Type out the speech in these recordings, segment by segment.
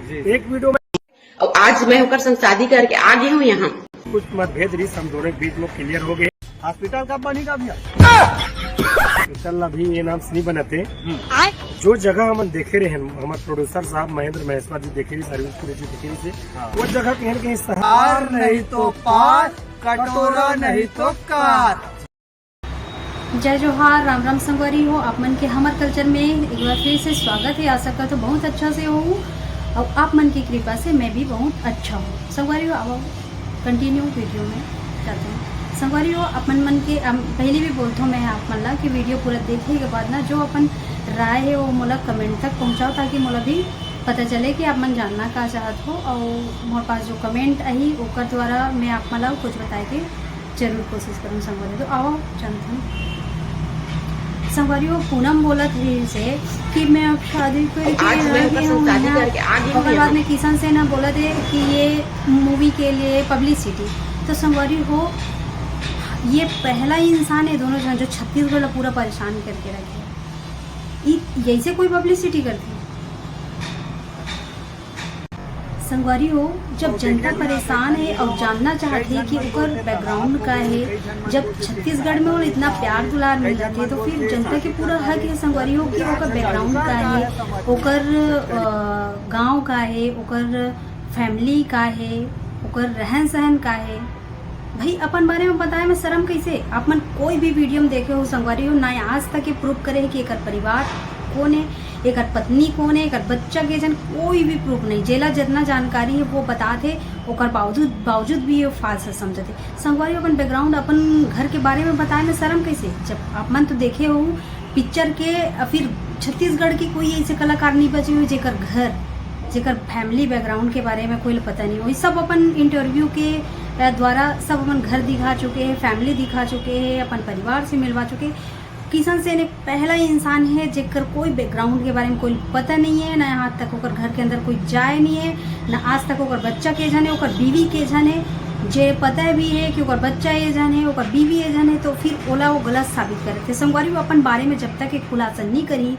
एक वीडियो में और आज मैं होकर संग शादी करके आ गई हूँ यहाँ। कुछ मतभेद रही, हम दोनों के बीच में क्लियर हो गए। हॉस्पिटल का बनी का भैया हॉस्पिटल अभी ये नाम से नहीं बनाते। जो जगह हम देखे रहे हमारे प्रोड्यूसर साहब महेंद्र महेश्वर जी देखे रही, सर्विस पूरी जी देखे रही से वो जगह कहीं न कहीं हार नहीं तो पार, कटोरा नहीं तो कार। जय जोहार, राम राम संगवारी हो। आप मन के हमारे कल्चर में एक बार फिर से स्वागत है। आशा करता तो बहुत अच्छा से हो और आप मन की कृपा से मैं भी बहुत अच्छा हूँ। संगवारी हो अब कंटिन्यू वीडियो में जाते हैं। संगवारी हो अपन मन के पहले भी बोलता हूँ मैं आप मन ला कि वीडियो पूरा देखने के बाद ना जो अपन राय है वो मोला कमेंट तक पहुँचाओ, ताकि मोला भी पता चले कि आप मन जानना का चाहत हो। और मोरे पास जो कमेंट आई ओकर द्वारा मैं आप मन ला कुछ बताए के जरूर कोशिश करूँ। संगवारी तो आओ चलते संगवारी हो। पूनम बोला थी से कि मैं अब शादी करके और बाद में किशन से ना बोला थे कि ये मूवी के लिए पब्लिसिटी। तो संगवारी हो ये पहला इंसान है दोनों जन जो छत्तीसगढ़ पूरा परेशान करके रखे, यही से कोई पब्लिसिटी करती है। संगवारी हो जब जनता परेशान है और जानना चाहते है कि ओकर बैकग्राउंड का है, जब छत्तीसगढ़ में और इतना प्यार दुलार मिल जाते है तो फिर जनता के पूरा हक है संगवारी हो कि ओकर बैकग्राउंड का है, ओकर गांव का है, ओकर फैमिली का है, ओकर रहन सहन का है। भाई अपन बारे में बताए में शर्म कैसे? अपन कोई भी वीडियो में देखे हो संगवारी हो ना आज तक ये प्रूफ करे है कि एक परिवार कौन है, एक पत्नी कौन है, एक बच्चा के जन कोई भी प्रूफ नहीं। जेला जितना जानकारी है वो बताते ओकर बावजूद भी ये फाल्स समझते। संगवारी अपन बैकग्राउंड अपन घर के बारे में बताए में शर्म कैसे? जब आप मन तो देखे हो पिक्चर के, फिर छत्तीसगढ़ की कोई ऐसे कलाकार नहीं बचे हुए जेकर घर जेकर फैमिली बैकग्राउंड के बारे में कोई पता नहीं हो। सब अपन इंटरव्यू के द्वारा सब अपन घर दिखा चुके हैं, फैमिली दिखा चुके हैं, अपन परिवार से मिलवा चुके हैं। किशन सेन एक पहला इंसान है जेकर कोई बैकग्राउंड के बारे में कोई पता नहीं है, ना यहाँ तक ओकर घर के अंदर कोई जाए नहीं है, ना आज तक ओकर बच्चा के जन है, ओकर बीवी के जन है। जे पता भी है कि ओकर बच्चा ये जन है, ओकर बीवी ये जन है, तो फिर ओला वो गलत साबित करे थे। संगवारी अपन बारे में जब तक एक खुलासा नहीं करी,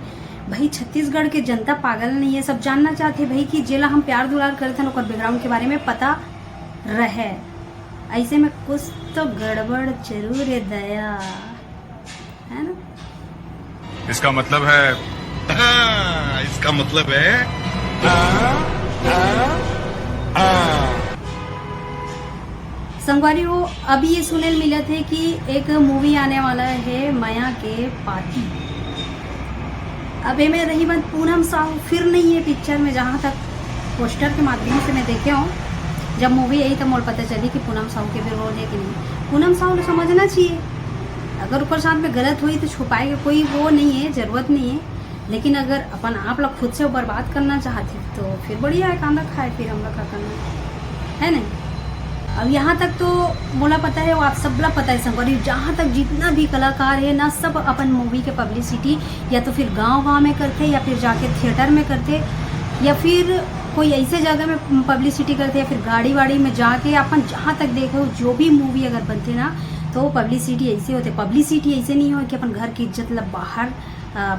भाई छत्तीसगढ़ के जनता पागल नहीं है, सब जानना चाहते भाई कि जेला हम प्यार दुलार करते हैं ओकर बैकग्राउंड के बारे में पता रहे। ऐसे में कुछ तो गड़बड़ जरूर है दया, है ना? इसका मतलब है इसका मतलब है संगवारी हो अभी ये सुने मिला थे कि एक मूवी आने वाला है माया के पाती। अब में रही बात पूनम साहू फिर नहीं है पिक्चर में, जहाँ तक पोस्टर के माध्यम से मैं देखे हूँ। जब मूवी आई तो मोल पता चली कि पूनम साहू के भी रोल है कि नहीं। पूनम साहू को समझना चाहिए, अगर ऊपर साथ में गलत हुई तो छुपाए का कोई वो नहीं है, जरूरत नहीं है। लेकिन अगर अपन आप लोग खुद से बर्बाद करना चाहते तो फिर बढ़िया है, कांदा खाए फिर हम लोग का करना है नहीं। अब यहाँ तक तो बोला पता है, वो आप सब लोग पता है संगवारी, जहाँ तक जितना भी कलाकार है ना सब अपन मूवी के पब्लिसिटी या तो फिर गांव में करते, या फिर जाके थिएटर में करते, या फिर कोई ऐसे जगह में पब्लिसिटी करते, या फिर गाड़ी वाड़ी में जाके। अपन जहाँ तक देखो जो भी मूवी अगर बनते ना तो पब्लिसिटी ऐसे होते। पब्लिसिटी ऐसे नहीं हो कि अपन घर की इज्जत ला बाहर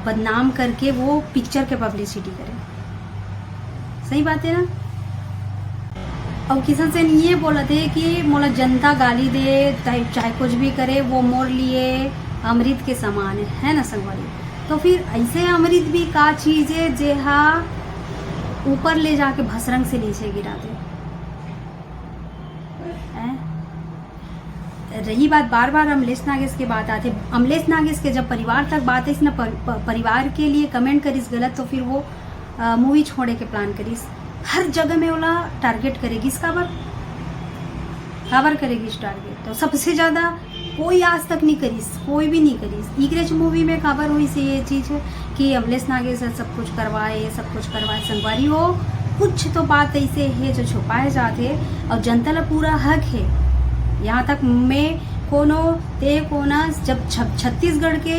बदनाम करके वो पिक्चर के पब्लिसिटी करें। सही बात है ना? और किशन सेन ये बोला थे कि मोला जनता गाली दे चाहे कुछ भी करे वो मोर लिए अमृत के समान है ना संगवारी? तो फिर ऐसे अमृत भी का चीज है जे हा ऊपर ले जाके भसरंग से नीचे गिरा दे। रही बात बार बार अमलेश नागेश के बात आते, अमलेश नागेश के जब परिवार तक बात है ना, परिवार के लिए कमेंट करीस गलत तो फिर वो मूवी छोड़े के प्लान करीस। हर जगह में ओला टारगेट करेगी, काबर करेगी टारगेट। तो सबसे ज्यादा कोई आज तक नहीं करीस, कोई भी नहीं करीस। इग्रेज मूवी में काबर हुई से ये चीज कि अमलेश नागेश सब कुछ करवाए, सब कुछ करवाए। संगवारी हो कुछ तो बात ऐसे है जो छुपाए जाते और जनता ला पूरा हक है। यहाँ तक मैं कोनो ते कोना जब छत्तीसगढ़ के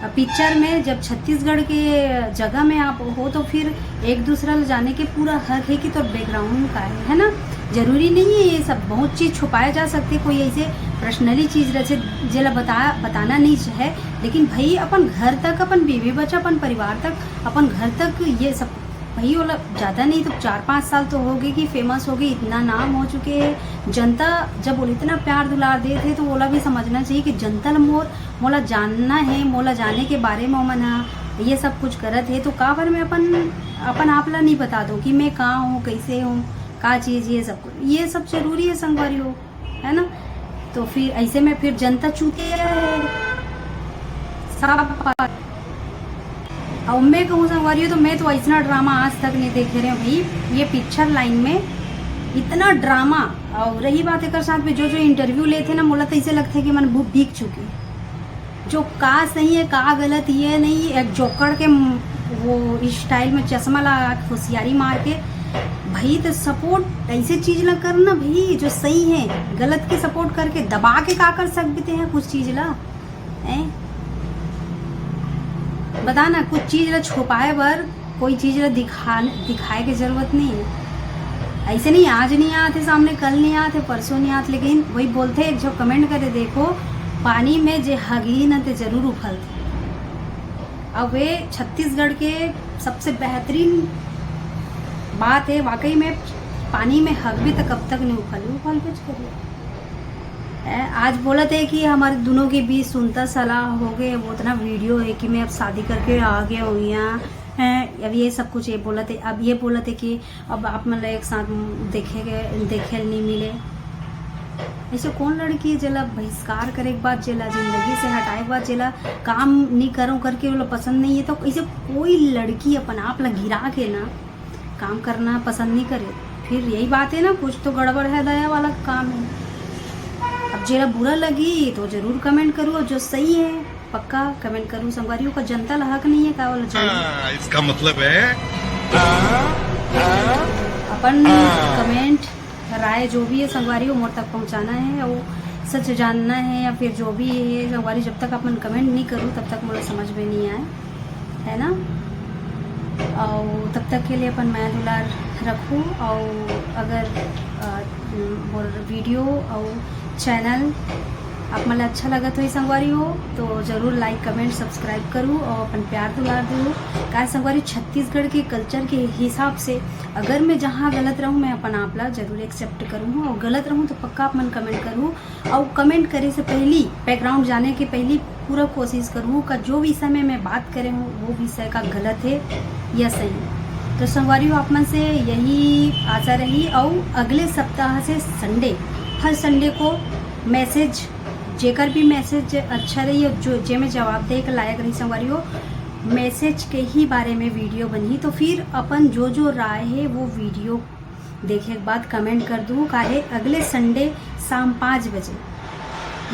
पिक्चर में, जब छत्तीसगढ़ के जगह में आप हो तो फिर एक दूसरा जाने के पूरा हक है कि तो बैकग्राउंड का है ना? जरूरी नहीं है ये सब, बहुत चीज़ छुपाया जा सकती है। कोई ऐसे पर्सनली चीज़ रहे जेला बताना नहीं है, लेकिन भाई अपन घर तक, अपन बीवी बच्चा, अपन परिवार तक, अपन घर तक ये सब भाई वो ज़्यादा नहीं तो 4-5 साल तो हो गए कि फेमस हो गए, इतना नाम हो चुके हैं। जनता जब बोले इतना प्यार दुलार दे थे तो बोला भी समझना चाहिए कि जनता मोला जानना है, मोला जाने के बारे में मना ये सब कुछ करत है, तो का बार में अपन आप ला नहीं बता दो कि मैं कहाँ हूँ, कैसे हूँ, का चीज़, ये सब जरूरी है संगवारी हो, है ना। तो फिर ऐसे में फिर जनता चूते रहे सब। और मैं कहूँ संगवारी हो तो मैं तो इतना ड्रामा आज तक नहीं देखे रहे भाई। ये पिक्चर लाइन में इतना ड्रामा। और रही बात एक साथ में जो इंटरव्यू लेते ना, मोला तो ऐसे लगता है कि मन भूख भीग चुकी, जो का सही है का गलत ये नहीं। एक जोकर के वो स्टाइल में चश्मा लगा होशियारी मार के भाई, तो सपोर्ट ऐसे चीज ला करना भाई जो सही है, गलत के सपोर्ट करके दबा के का कर सकते हैं कुछ चीज ला बता ना, कुछ चीज ला छुपाए बर कोई चीज ला दिखाए की जरूरत नहीं है। ऐसे नहीं आज नहीं आते सामने, कल नहीं आते, परसों नहीं आते, लेकिन वही बोलते एक जो कमेंट करे देखो पानी में जे हगी न ते जरूर उफलते। अब वे छत्तीसगढ़ के सबसे बेहतरीन बात है, वाकई में पानी में हग भी तो कब तक नहीं उफल कुछ करिए। आज बोला थे कि हमारे दोनों के बीच सुनता सलाह हो गए, वो इतना वीडियो है कि मैं अब शादी करके आ गया हूँ यहाँ, अब ये सब कुछ ये बोला थे। अब ये बोला थे कि अब आप मतलब एक साथ देखे नहीं मिले। ऐसे कौन लड़की जला बहिष्कार करे के बाद, जला जिंदगी से हटाए के बाद, जला काम नहीं करूँ करके वो पसंद नहीं है, तो ऐसे कोई लड़की अपन आप ला गिरा के ना काम करना पसंद नहीं करे। फिर यही बात है ना, कुछ तो गड़बड़ है, दया वाला काम है। अब जरा बुरा लगी तो जरूर कमेंट करूँ, और जो सही है पक्का कमेंट करूँ। संगवारियों का जनता ला हक नहीं है का वाला चाहिए। इसका मतलब है अपन कमेंट राय जो भी है संगवारियों मोर तक पहुंचाना है, और सच जानना है या फिर जो भी है संगवारी, जब तक अपन कमेंट नहीं करूँ तब तक मुझे समझ में नहीं आए, है ना। और तब तक के लिए अपन मैं दुलार रखूँ। और अगर वीडियो और चैनल आप मतलब अच्छा लगा तो संगवारी हो तो ज़रूर लाइक कमेंट सब्सक्राइब करूँ और अपन प्यार दुलार दूँ। क्या संगवारी छत्तीसगढ़ के कल्चर के हिसाब से अगर मैं जहाँ गलत रहूँ मैं अपन आपला जरूर एक्सेप्ट करूँ, और गलत रहूँ तो पक्का अपन कमेंट करूँ। और कमेंट करे से पहले बैकग्राउंड जाने के पहले पूरा कोशिश करूँ का जो विषय में मैं बात करे हूँ वो विषय का गलत है या सही। तो संगवारी आप मन से यही आशा रही। और अगले सप्ताह से संडे, हर संडे को मैसेज जेकर भी मैसेज अच्छा रही और जो जे में जवाब दे के लायक रही संगवारी हो, मैसेज के ही बारे में वीडियो बनी, तो फिर अपन जो राय है वो वीडियो देखे के बाद कमेंट कर दूँ। काहे अगले संडे शाम 5 बजे,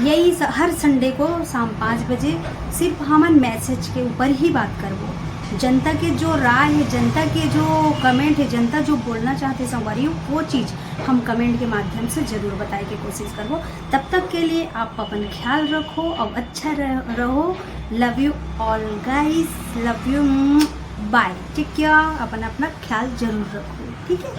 यही हर संडे को शाम 5 बजे सिर्फ हमन मैसेज के ऊपर ही बात करबो। जनता के जो राय है, जनता के जो कमेंट है, जनता जो बोलना चाहते संगवारी वो चीज़ हम कमेंट के माध्यम से ज़रूर बताए की कोशिश करबो। तब तक के लिए आप अपन ख्याल रखो और अच्छा रहो। Love you all guys, love you, bye, ठीक है। अपन अपना ख्याल जरूर रखो, ठीक है।